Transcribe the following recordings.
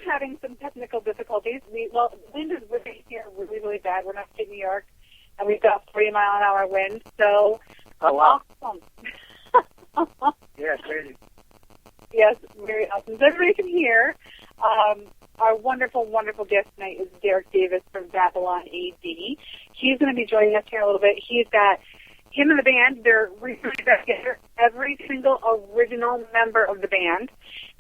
having some technical difficulties. The wind is whipping here really, really bad. We're not in New York, and we've got 40-mile-an-hour wind, so awesome. Yeah, crazy. Yes, very awesome. So everybody can hear. Our wonderful, wonderful guest tonight is Derek Davis from Babylon AD. He's going to be joining us here in a little bit. He's got him and the band. They're recently back together. Every single original member of the band,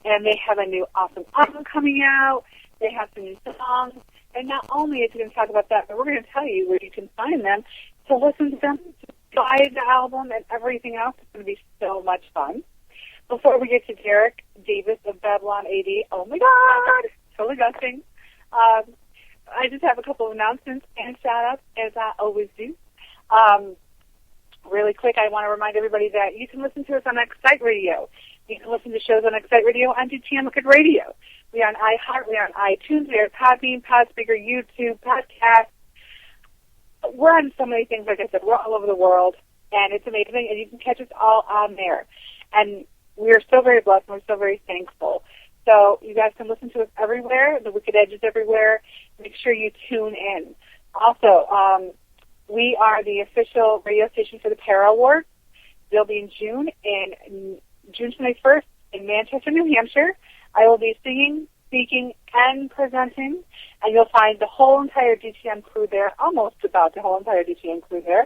and they have a new awesome album coming out. They have some new songs, and not only is he going to talk about that, but we're going to tell you where you can find them to listen to them, to buy the album, and everything else. It's going to be so much fun. Before we get to Derek Davis of Babylon AD, oh my God, totally gushing. I just have a couple of announcements and shout-outs, as I always do. Really quick, I want to remind everybody that you can listen to us on Excite Radio. You can listen to shows on Excite Radio on DTM Wicked Radio. We are on iHeart, we are on iTunes, we are Podbean, Podspeaker, YouTube, Podcast. We're on so many things, like I said, we're all over the world, and it's amazing, and you can catch us all on there. And we are so very blessed, and we're so very thankful. So you guys can listen to us everywhere. The Wicked Edge is everywhere. Make sure you tune in. Also, we are the official radio station for the Para Awards. They'll be in June 21st in Manchester, New Hampshire. I will be singing, speaking, and presenting, and you'll find the whole entire DTM crew there, almost about the whole entire DTM crew there.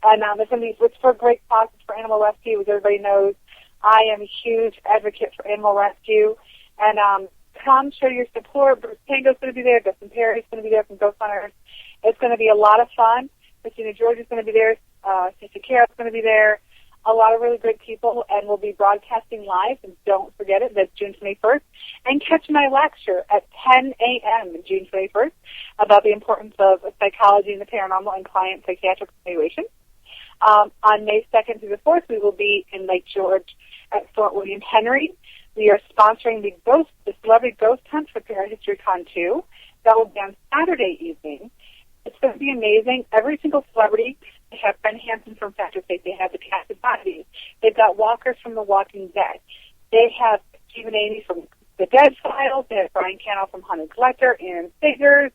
And it's going to be it's for great causes for animal rescue, as everybody knows. I am a huge advocate for animal rescue. And come show your support. Bruce Tango's going to be there. Dustin Perry's going to be there from Ghost Hunters. It's going to be a lot of fun. Christina George is going to be there. Stacey Carroll's going to be there. A lot of really great people, and we'll be broadcasting live. And don't forget it. That's June 21st. And catch my lecture at 10 a.m. June 21st about the importance of psychology and the paranormal and client psychiatric evaluation. On May 2nd through the 4th, we will be in Lake George at Fort William Henry. We are sponsoring the Celebrity Ghost Hunt for Parahistory Con 2. That will be on Saturday evening. It's going to be amazing. Every single celebrity, they have Ben Hansen from Factor Faith. They have the Casted Bodies. They've got walkers from The Walking Dead. They have Stephen Amy from The Dead Files. They have Brian Cannell from Hunted Collector, Aaron Figures.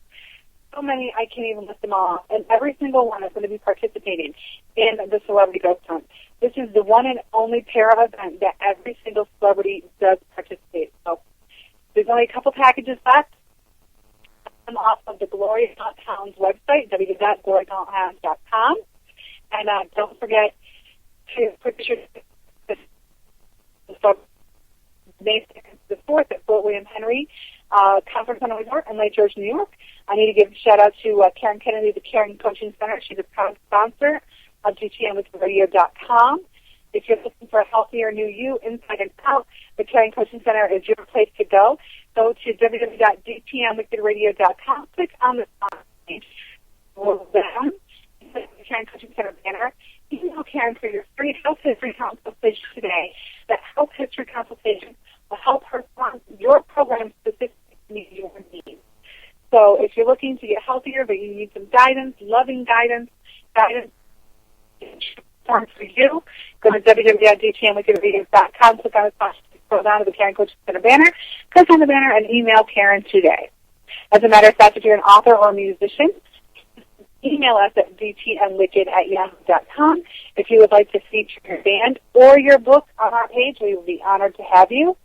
So many, I can't even list them all. And every single one is going to be participating in the Celebrity Ghost Hunt. This is the one and only para event that every single celebrity does participate. So there's only a couple packages left. I'm off of the Glory Hunt Hounds website, www.gloryhunthounds.com. And don't forget to put your May 2nd to the 4th at Fort William Henry Conference Center Resort in Lake George, New York. I need to give a shout-out to Karen Kennedy, the Caring Coaching Center. She's a proud sponsor of GTMWithRadio.com. If you're looking for a healthier new you, inside and out, the Caring Coaching Center is your place to go. Go to www.dtmwithradio.com. Click on the page. Scroll down. Click the Caring Coaching Center banner. Email Karen for your free health history consultation today. That health history consultation will help her find your program specific to meet your needs. So if you're looking to get healthier, but you need some guidance, loving guidance for you, go to www.dtmwithradio.com, click on the sponsor, scroll down to the Karen Coaching Center banner, click on the banner, and email Karen today. As a matter of fact, if you're an author or a musician, email us at dtmwicked@yahoo.com. If you would like to feature your band or your book on our page, we will be honored to have you.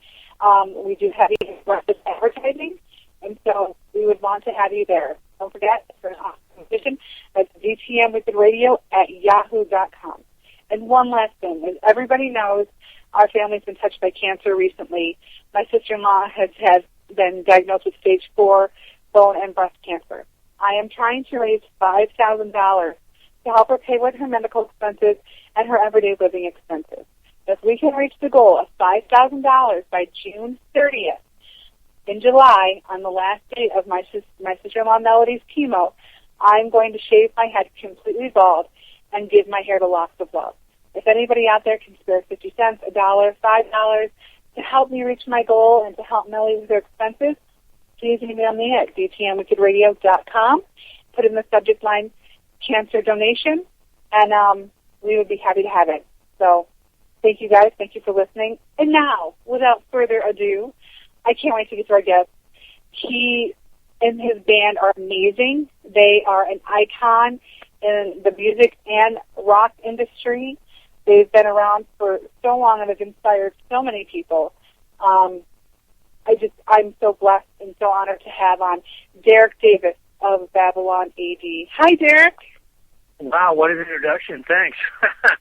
We do heavy aggressive advertising, and so we would want to have you there. Don't forget, for an awesome musician, that's dtmwickedradio@yahoo.com. And one last thing, as everybody knows, our family's been touched by cancer recently. My sister-in-law has been diagnosed with stage 4 bone and breast cancer. I am trying to raise $5,000 to help her pay with her medical expenses and her everyday living expenses. If we can reach the goal of $5,000 by June 30th, in July, on the last day of my sister-in-law Melody's chemo, I'm going to shave my head completely bald and give my hair to Locks of Love. If anybody out there can spare 50 cents, $1, $5 to help me reach my goal and to help Melody with her expenses, please email me at dtmwickedradio.com. Put in the subject line, cancer donation, and we would be happy to have it. So thank you guys. Thank you for listening. And now, without further ado, I can't wait to get to our guest. he and his band are amazing. They are an icon in the music and rock industry. They've been around for so long and have inspired so many people. I'm so blessed and so honored to have on Derek Davis of Babylon AD. Hi, Derek. Wow, what an introduction. Thanks.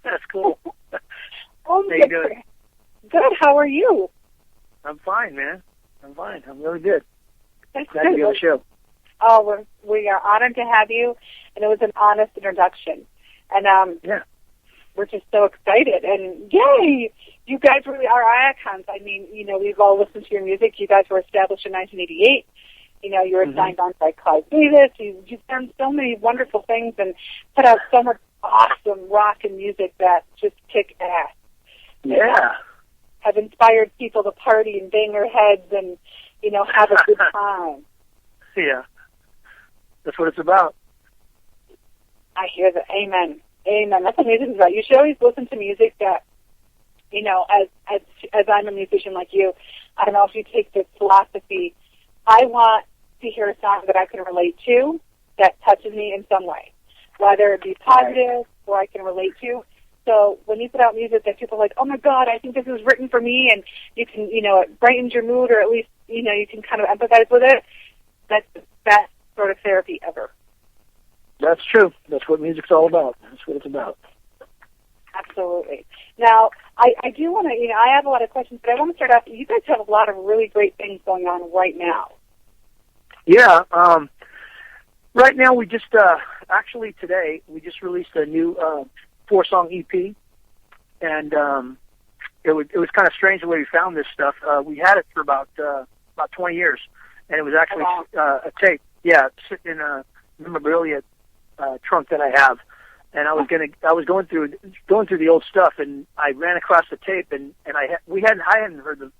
That's cool. How you doing? Good. How are you? I'm fine, man. I'm fine. I'm really good. That's Glad to be on the show. Oh, we are honored to have you, and it was an honest introduction. And yeah. We're just so excited, and yay! You guys really are icons. I mean, you know, we've all listened to your music. You guys were established in 1988. You know, you were signed on by Clive Davis. You've done so many wonderful things and put out so much awesome rock and music that just kick ass. Yeah. Have inspired people to party and bang their heads and, you know, have a good time. Yeah. That's what it's about. I hear that. Amen. Amen. That's what music is about. You should always listen to music that, you know, as I'm a musician like you, I don't know if you take this philosophy, I want to hear a song that I can relate to that touches me in some way, whether it be positive or I can relate to. So when you put out music that people are like, oh my God, I think this was written for me, and you can, you know, it brightens your mood, or at least, you know, you can kind of empathize with it, that's the best sort of therapy ever. That's true. That's what music's all about. That's what it's about. Absolutely. Now, I do want to, you know, I have a lot of questions, but I want to start off, you guys have a lot of really great things going on right now. Yeah. Right now we just, actually today, we just released a new 4-song EP, and it was kind of strange the way we found this stuff. We had it for about 20 years, and it was actually a tape. Yeah, sitting in a memorabilia trunk that I have, and I was going through the old stuff, and I ran across the tape, and I hadn't heard the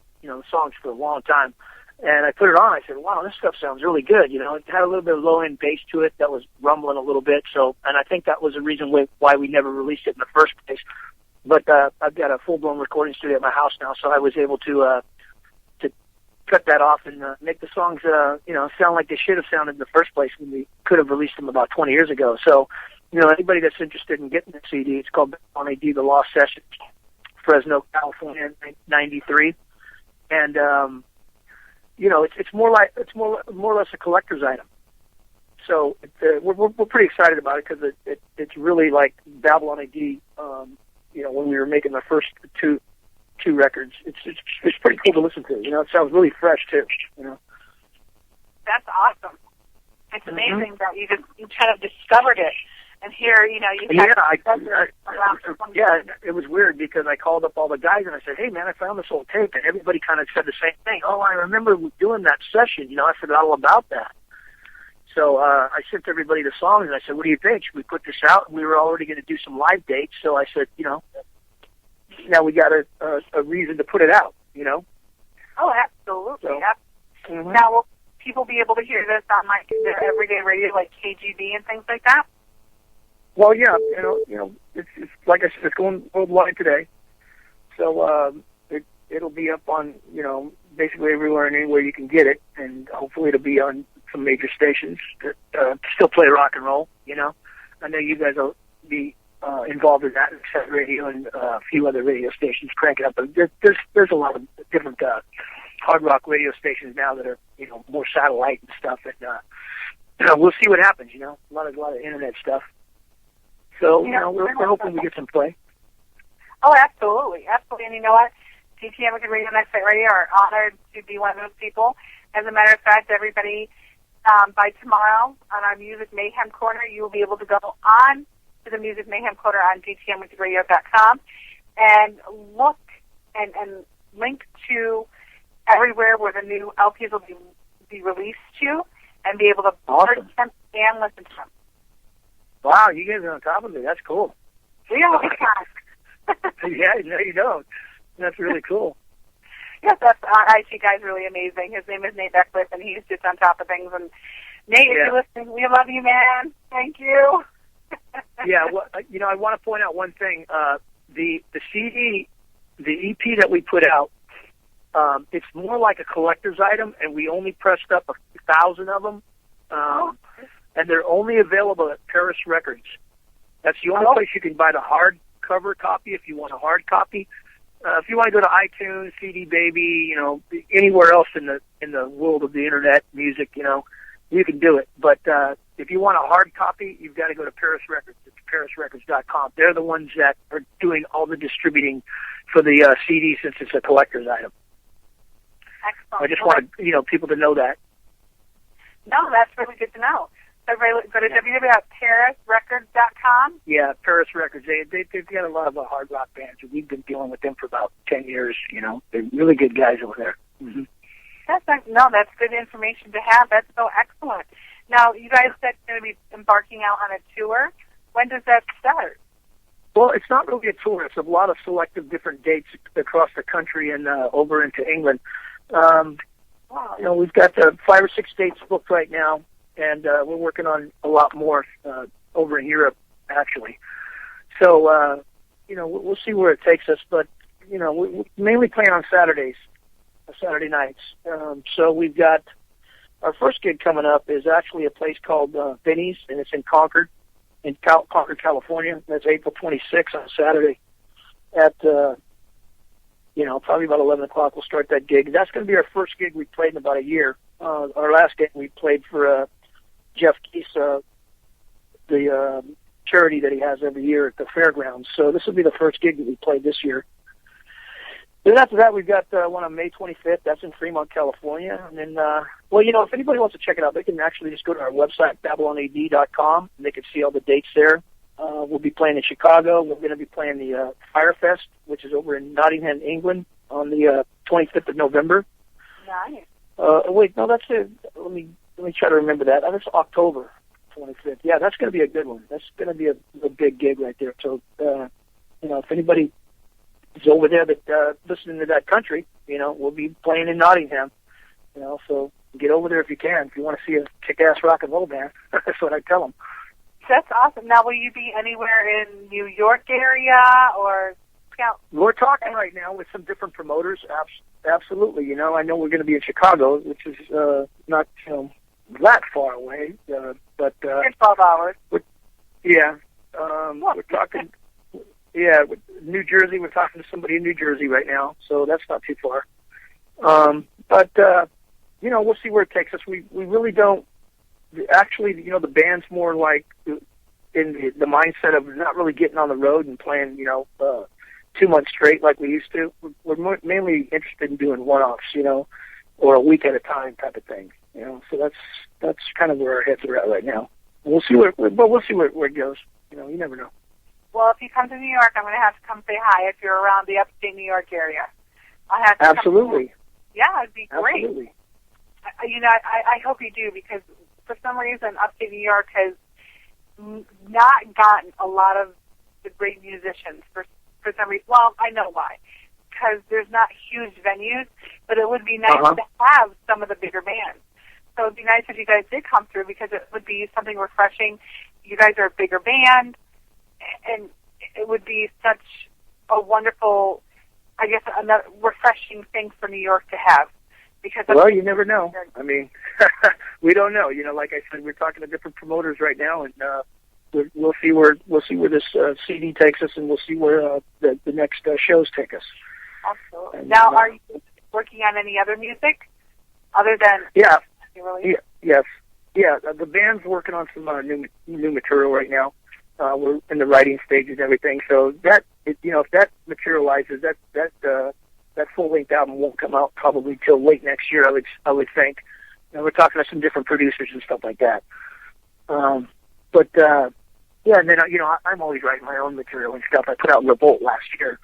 songs for a long time, and I put it on. I said, wow, this stuff sounds really good. You know, it had a little bit of low end bass to it that was rumbling a little bit. So, and I think that was the reason why we never released it in the first place. But I've got a full blown recording studio at my house now, so I was able to cut that off and make the songs sound like they should have sounded in the first place when we could have released them about 20 years ago. So, you know, anybody that's interested in getting the CD, it's called On AD, The Lost Sessions, Fresno, California, 93. And you know, it's more or less a collector's item. So we're pretty excited about it because it's really like Babylon AD. You know, when we were making the first two records, it's pretty cool to listen to. You know, it sounds really fresh too. You know, that's awesome. It's amazing that you kind of discovered it. And here, you know, it was weird because I called up all the guys and I said, hey, man, I found this old tape. And everybody kind of said the same thing. Oh, I remember doing that session. You know, I forgot all about that. So I sent everybody the songs and I said, what do you think? Should we put this out? And we were already going to do some live dates. So I said, you know, now we got a reason to put it out, you know? Oh, absolutely. So, Now, will people be able to hear this on like their everyday radio, like KGB and things like that? Well, yeah, you know, it's like I said, it's going worldwide today, so it'll be up on, you know, basically everywhere and anywhere you can get it, and hopefully it'll be on some major stations that still play rock and roll. You know, I know you guys will be involved in that, Set Radio and a few other radio stations cranking up. But there's a lot of different hard rock radio stations now that are, you know, more satellite and stuff, and we'll see what happens. You know, a lot of internet stuff. So, you know, we're hoping we get some play. Oh, absolutely. Absolutely. And you know what? DTM and Radio Next Night Radio are honored to be one of those people. As a matter of fact, everybody, by tomorrow on our Music Mayhem Corner, you will be able to go on to the Music Mayhem Corner on DTMWithRadio.com and look and link to everywhere where the new LPs will be released to and be able to purchase them and listen to them. Wow, you guys are on top of it. That's cool. We always have. Yeah, no, you don't. That's really cool. Yes, our IT guy's really amazing. His name is Nate Beckwith, and he's just on top of things. And Nate, if you're listening, we love you, man. Thank you. Yeah, well, you know, I want to point out one thing. The CD, the EP that we put out, it's more like a collector's item, and we only pressed up 2,000 of them, and they're only available at Paris Records. That's the only place you can buy the hardcover copy if you want a hard copy. If you want to go to iTunes, CD Baby, you know, anywhere else in the world of the internet music, you know, you can do it. But if you want a hard copy, you've got to go to Paris Records. It's parisrecords.com. They're the ones that are doing all the distributing for the CD since it's a collector's item. Excellent. I just want people to know that. No, that's really good to know. So everybody go to www.parisrecords.com. Yeah, Paris Records. They've got a lot of hard rock bands. We've been dealing with them for about 10 years. You know, they're really good guys over there. Mm-hmm. That's good information to have. That's so excellent. Now, you guys said you're going to be embarking out on a tour. When does that start? Well, it's not really a tour. It's a lot of selective different dates across the country and over into England. Wow. You know, we've got 5 or 6 dates booked right now, and we're working on a lot more over in Europe, actually. So, you know, we'll see where it takes us, but, you know, we mainly playing on Saturday nights. So we've got our first gig coming up is actually a place called Vinny's, and it's in Concord, Concord, California. That's April 26th on Saturday at, probably about 11 o'clock. We'll start that gig. That's going to be our first gig we played in about a year. Our last gig we played for Jeff Keith, the charity that he has every year at the fairgrounds. So this will be the first gig that we played this year. Then after that, we've got one on May 25th. That's in Fremont, California. And then, if anybody wants to check it out, they can actually just go to our website, BabylonAD.com, and they can see all the dates there. We'll be playing in Chicago. We're going to be playing the Firefest, which is over in Nottingham, England, on the 25th of November. Nice. Wait, no, that's it. Let me try to remember that. That's October 25th. Yeah, that's going to be a good one. That's going to be a big gig right there. So, if anybody is over there that listening to that country, we'll be playing in Nottingham. So get over there if you can. If you want to see a kick-ass rock and roll band, that's what I tell them. That's awesome. Now, will you be anywhere in New York area or? We're talking right now with some different promoters. Absolutely. I know we're going to be in Chicago, which is not that far away, but 12 hours. We're talking. Yeah, New Jersey. We're talking to somebody in New Jersey right now, so that's not too far. But we'll see where it takes us. We really don't. Actually, the band's more like in the mindset of not really getting on the road and playing, 2 months straight like we used to. We're mainly interested in doing one-offs, or a week at a time type of thing. So that's kind of where our heads are at right now. We'll see where it goes. You never know. Well, if you come to New York, I'm going to have to come say hi if you're around the upstate New York area. I'll have to Absolutely. Yeah, it'd be great. Absolutely. I hope you do, because for some reason upstate New York has not gotten a lot of the great musicians for some reason. Well, I know why. Because there's not huge venues, but it would be nice to have some of the bigger bands. So it would be nice if you guys did come through, because it would be something refreshing. You guys are a bigger band, and it would be such a wonderful, I guess, another refreshing thing for New York to have. Because you never know. I mean, we don't know. Like I said, we're talking to different promoters right now, and we'll see where this CD takes us, and we'll see where the next shows take us. Absolutely. And, now, are you working on any other music other than? Yes. The band's working on some new material right now. We're in the writing stage and everything. So that if that materializes, that full-length album won't come out probably till late next year. I would think. We're talking to some different producers and stuff like that. And then I'm always writing my own material and stuff. I put out Revolt last year.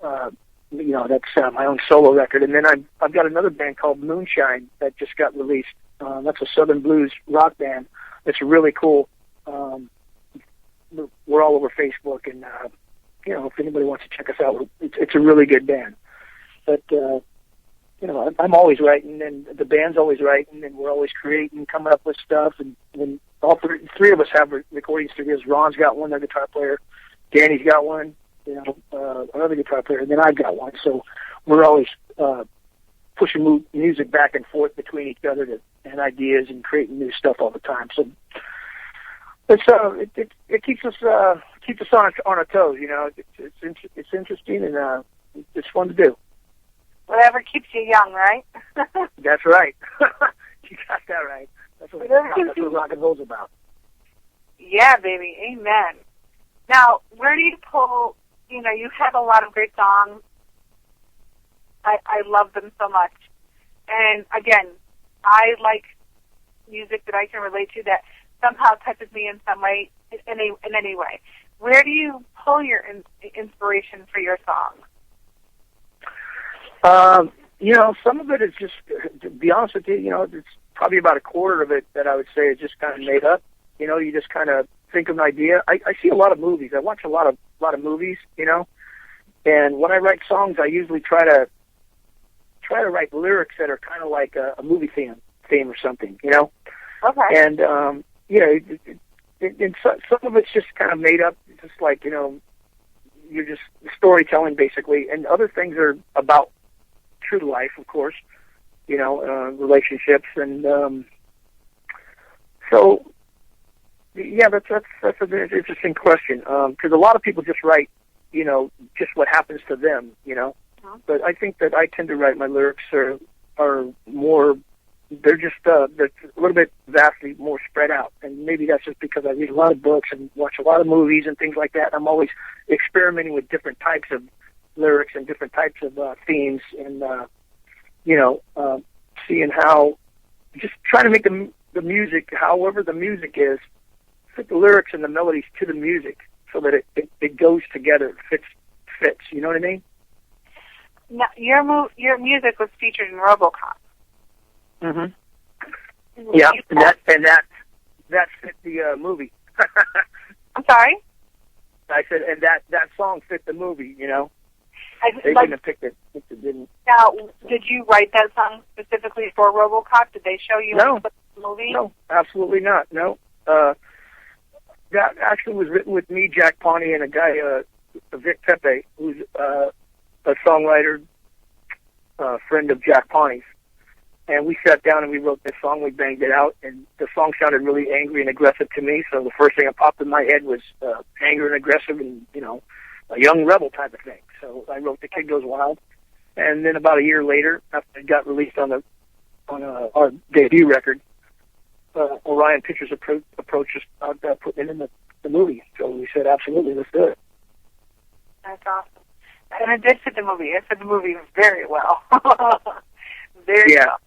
That's my own solo record. And then I've got another band called Moonshine that just got released. That's a Southern blues rock band. It's really cool. We're all over Facebook, and if anybody wants to check us out, it's a really good band. But I'm always writing, and the band's always writing, and we're always creating, coming up with stuff. And all three of us have recording studios. Ron's got one, their guitar player. Danny's got one, another guitar player, and then I've got one. So we're always pushing music back and forth between each other, and ideas and creating new stuff all the time. So it's it keeps us on our toes. You know, it's interesting and it's fun to do. Whatever keeps you young, right? That's right. You got that right. That's what rock and roll's about. Yeah, baby. Amen. Now, where do you pull? You know, you have a lot of great songs. I love them so much. And again, I like music that I can relate to that somehow touches me in some way, in any way. Where do you pull your inspiration for your songs? You know, some of it is just, to be honest with you, you know, it's probably about a quarter of it that I would say is just kind of made up. You know, you just kind of think of an idea. I see a lot of movies. I watch a lot of movies, you know, and when I write songs, I usually try to write lyrics that are kind of like a movie theme or something, you know. Okay. And you know, some of it's just kind of made up, just like, you know, you're just storytelling basically, and other things are about true to life, of course, you know, relationships, and so yeah, that's an interesting question, because a lot of people just write, you know, just what happens to them, you know. Uh-huh. But I think that I tend to write my lyrics are more, they're just they're a little bit vastly more spread out, and maybe that's just because I read a lot of books and watch a lot of movies and things like that. I'm always experimenting with different types of lyrics and different types of themes, and you know, seeing how, just trying to make the music, however the music is, fit the lyrics and the melodies to the music so that it goes together, fits. You know what I mean? Now, your music was featured in RoboCop. Mm-hmm. Yeah, and that fit the movie. I'm sorry? I said, and that song fit the movie, you know. They like, didn't have picked it if it didn't. Now, did you write that song specifically for RoboCop? Did they show you No. the movie? No, absolutely not. No. That actually was written with me, Jack Pawnee, and a guy, Vic Pepe, who's a songwriter, friend of Jack Pawnee's. And we sat down and we wrote this song. We banged it out, and the song sounded really angry and aggressive to me. So the first thing that popped in my head was anger and aggressive, and, you know, a young rebel type of thing. So I wrote "The Kid Goes Wild," and then about a year later, after it got released on our debut record, Orion Pictures approached us about putting it in the movie. So we said, absolutely, let's do it. That's awesome. And it did fit the movie. It fit the movie very well. Very well.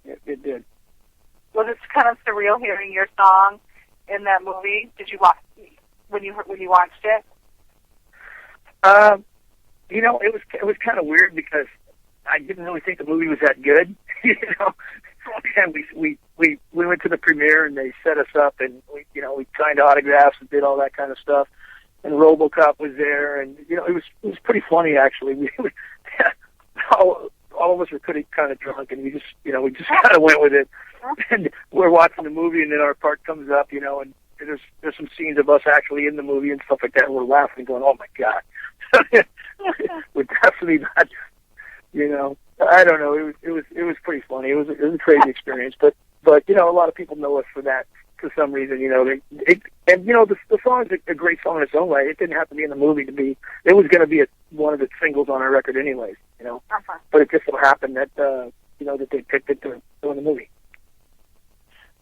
Yeah, it did. Was it kind of surreal hearing your song in that movie? Did you watch when you watched it? You know, it was kind of weird because I didn't really think the movie was that good, you know. And we went to the premiere and they set us up, and we signed autographs and did all that kind of stuff. And RoboCop was there, and you know, it was pretty funny actually. We all of us were pretty kind of drunk, and we just kind of went with it. And we're watching the movie, and then our part comes up, you know, and there's some scenes of us actually in the movie and stuff like that, and we're laughing and going, "Oh my God." We're definitely not, you know. I don't know. It was pretty funny. It was a crazy experience, but you know, a lot of people know us for that for some reason. You know, and you know, the song is a great song in its own way. It didn't have to be in the movie to be. It was going to be one of the singles on our record, anyways. You know, but it just so happened that you know, that they picked it to go in the movie.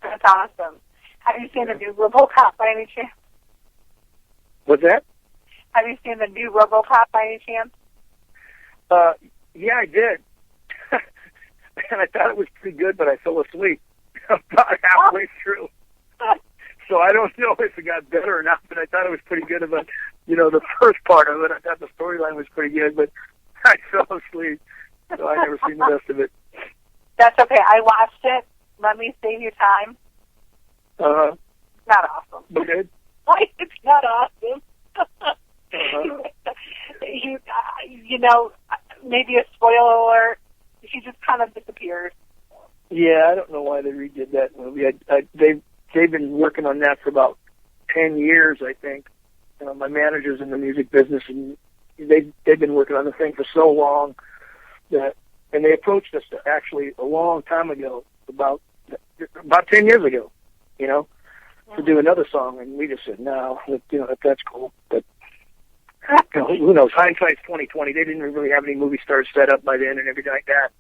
That's awesome. Have you seen the new RoboCop by any chance? What's that? Have you seen the new RoboCop by any chance? Yeah, I did. And I thought it was pretty good, but I fell asleep about halfway through. So I don't know if it got better or not, but I thought it was pretty good about, you know, the first part of it. I thought the storyline was pretty good, but I fell asleep, so I never seen the rest of it. That's okay. I watched it. Let me save you time. Uh-huh. It's not awesome. Okay. It's not awesome. You know, maybe a spoiler alert. She just kind of disappears. Yeah, I don't know why they redid that movie. They've been working on that for about 10 years, I think. My manager's in the music business, and they've been working on the thing for so long and they approached us actually a long time ago about about 10 years ago, you know, to do another song, and we just said, no, that's cool. But, you know, who knows? Hindsight's 20/20. They didn't really have any movie stars set up by then and everything like that.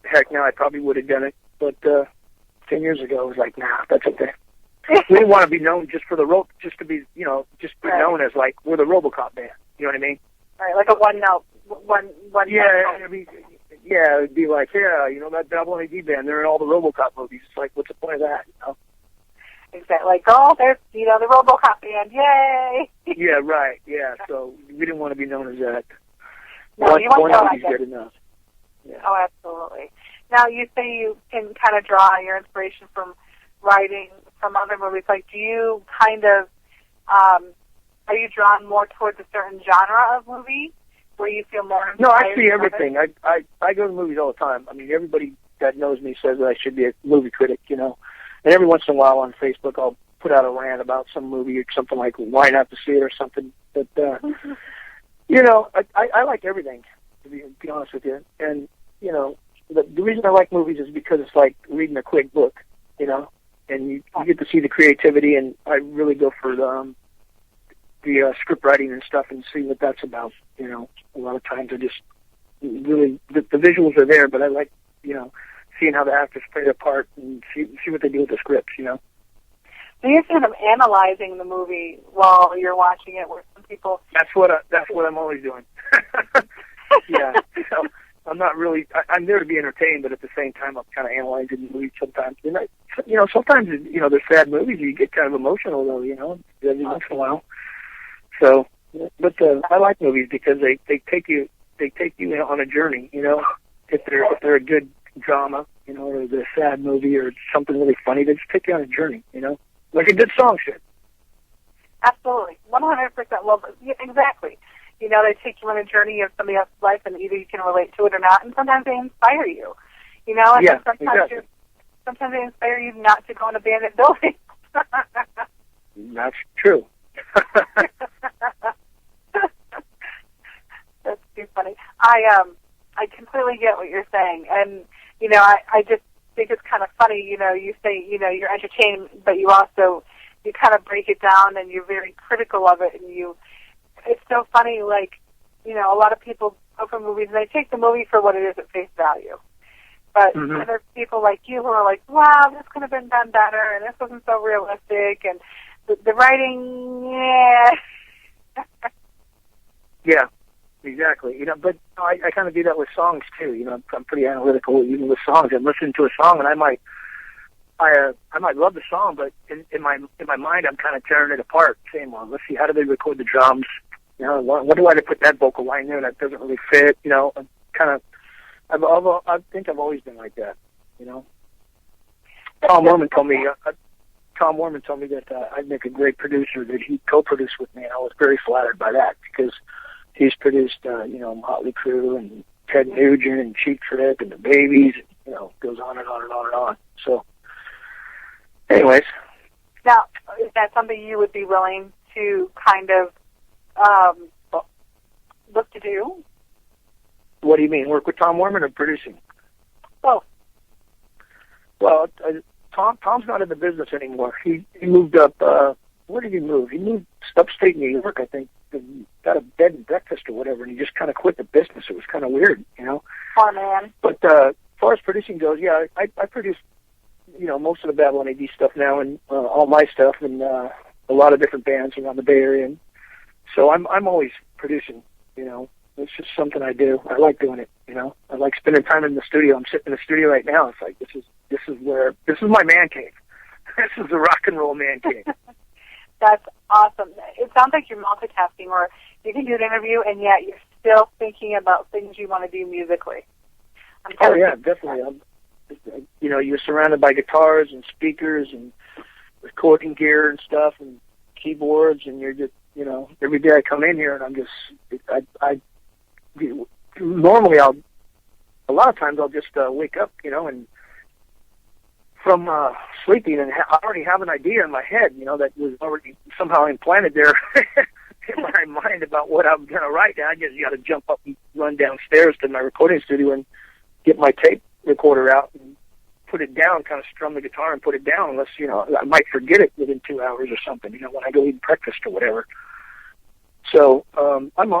Heck, now I probably would have done it, but 10 years ago, it was like, nah, that's okay. We didn't want to be known just for just to be, you know, just be known as like we're the RoboCop band. You know what I mean? Right, like a one note. Yeah, it'd be like, yeah, you know, that Double AD band, they're in all the RoboCop movies. It's like, what's the point of that? You know? Exactly. Like, oh, there's, you know, the RoboCop band, yay! Yeah, right. Yeah, so we didn't want to be known as that. No, you want to movie's good enough. Yeah. Oh, absolutely. Now, you say you can kind of draw your inspiration from writing from other movies. Like, do you kind of, are you drawn more towards a certain genre of movie where you feel more inspired? No, I see everything. I go to movies all the time. I mean, everybody that knows me says that I should be a movie critic, you know. And every once in a while on Facebook, I'll put out a rant about some movie or something like why not to see it or something. But, you know, I like everything, to be honest with you. And, you know, the reason I like movies is because it's like reading a quick book, you know, and you get to see the creativity, and I really go for the script writing and stuff and see what that's about, you know. A lot of times I just really, the visuals are there, but I like, you know, seeing how the actors play their part and see what they do with the scripts, you know. So you're kind of analyzing the movie while you're watching it, where some people... That's what I'm always doing. Yeah. So I'm not really... I'm there to be entertained, but at the same time, I'm kind of analyzing the movie sometimes. And you know, sometimes, you know, they're sad movies, you get kind of emotional, though, you know, every once in a while. So, but I like movies because they take you on a journey, you know. If they're a good drama, you know, or a sad movie or something really funny, they just take you on a journey, you know, like a good song should. Absolutely, 100%. Well, yeah, exactly. You know, they take you on a journey of somebody else's life, and either you can relate to it or not, and sometimes they inspire you. You know, and sometimes they inspire you not to go in abandoned buildings. That's true. That's too funny. I completely get what you're saying, and you know, I just think it's kind of funny. You know, you say, you know, you're entertained, but you kind of break it down, and you're very critical of it, and it's so funny. Like, you know, a lot of people go for movies and they take the movie for what it is at face value, but there's people like you who are like, wow, this could have been done better, and this wasn't so realistic, and the writing, yeah. Yeah. Exactly, you know, but I kind of do that with songs too. You know, I'm pretty analytical even with songs. I'm listening to a song, and I might love the song, but in my mind, I'm kind of tearing it apart, saying, well, let's see, how do they record the drums? You know, what do I put that vocal line there that doesn't really fit? You know, I think I've always been like that. You know, Tom Mormon told me that I'd make a great producer, that he'd co-produce with me, and I was very flattered by that because he's produced, you know, Motley Crue and Ted Nugent and Cheap Trick and the Babies, and, you know, goes on and on and on and on. So, anyways. Now, is that something you would be willing to kind of look to do? What do you mean, work with Tom Mormon or producing? Both. Well, Tom's not in the business anymore. He moved up, where did he move? He moved upstate New York, I think. Got a bed and breakfast or whatever, and he just kind of quit the business. It was kind of weird, you know. Poor man. But as far as producing goes, yeah, I produce, you know, most of the Babylon AD stuff now, and all my stuff, and a lot of different bands around the Bay Area. And so I'm always producing, you know. It's just something I do. I like doing it, you know. I like spending time in the studio. I'm sitting in the studio right now. It's like this is my man cave. This is the rock and roll man cave. That's awesome. It sounds like you're multitasking, or you can do an interview and yet you're still thinking about things you want to do musically. Oh yeah, definitely. You know, you're surrounded by guitars and speakers and recording gear and stuff and keyboards, and you're just, you know, every day I come in here and I'm just, normally a lot of times I'll just wake up, you know, and from sleeping, and I already have an idea in my head, you know, that was already somehow implanted there in my mind about what I'm going to write. And I just got to jump up and run downstairs to my recording studio and get my tape recorder out and put it down, kind of strum the guitar and put it down, unless, I might forget it within 2 hours or something, when I go eat breakfast or whatever. So, I'm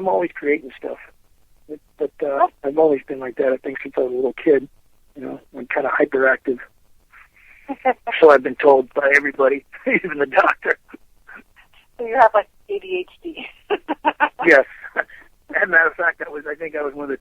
always creating stuff. But I've always been like that, I think, since I was a little kid. I'm kind of hyperactive. So I've been told by everybody, even the doctor. So you have, like, ADHD. Yes. As a matter of fact, I think I was one of the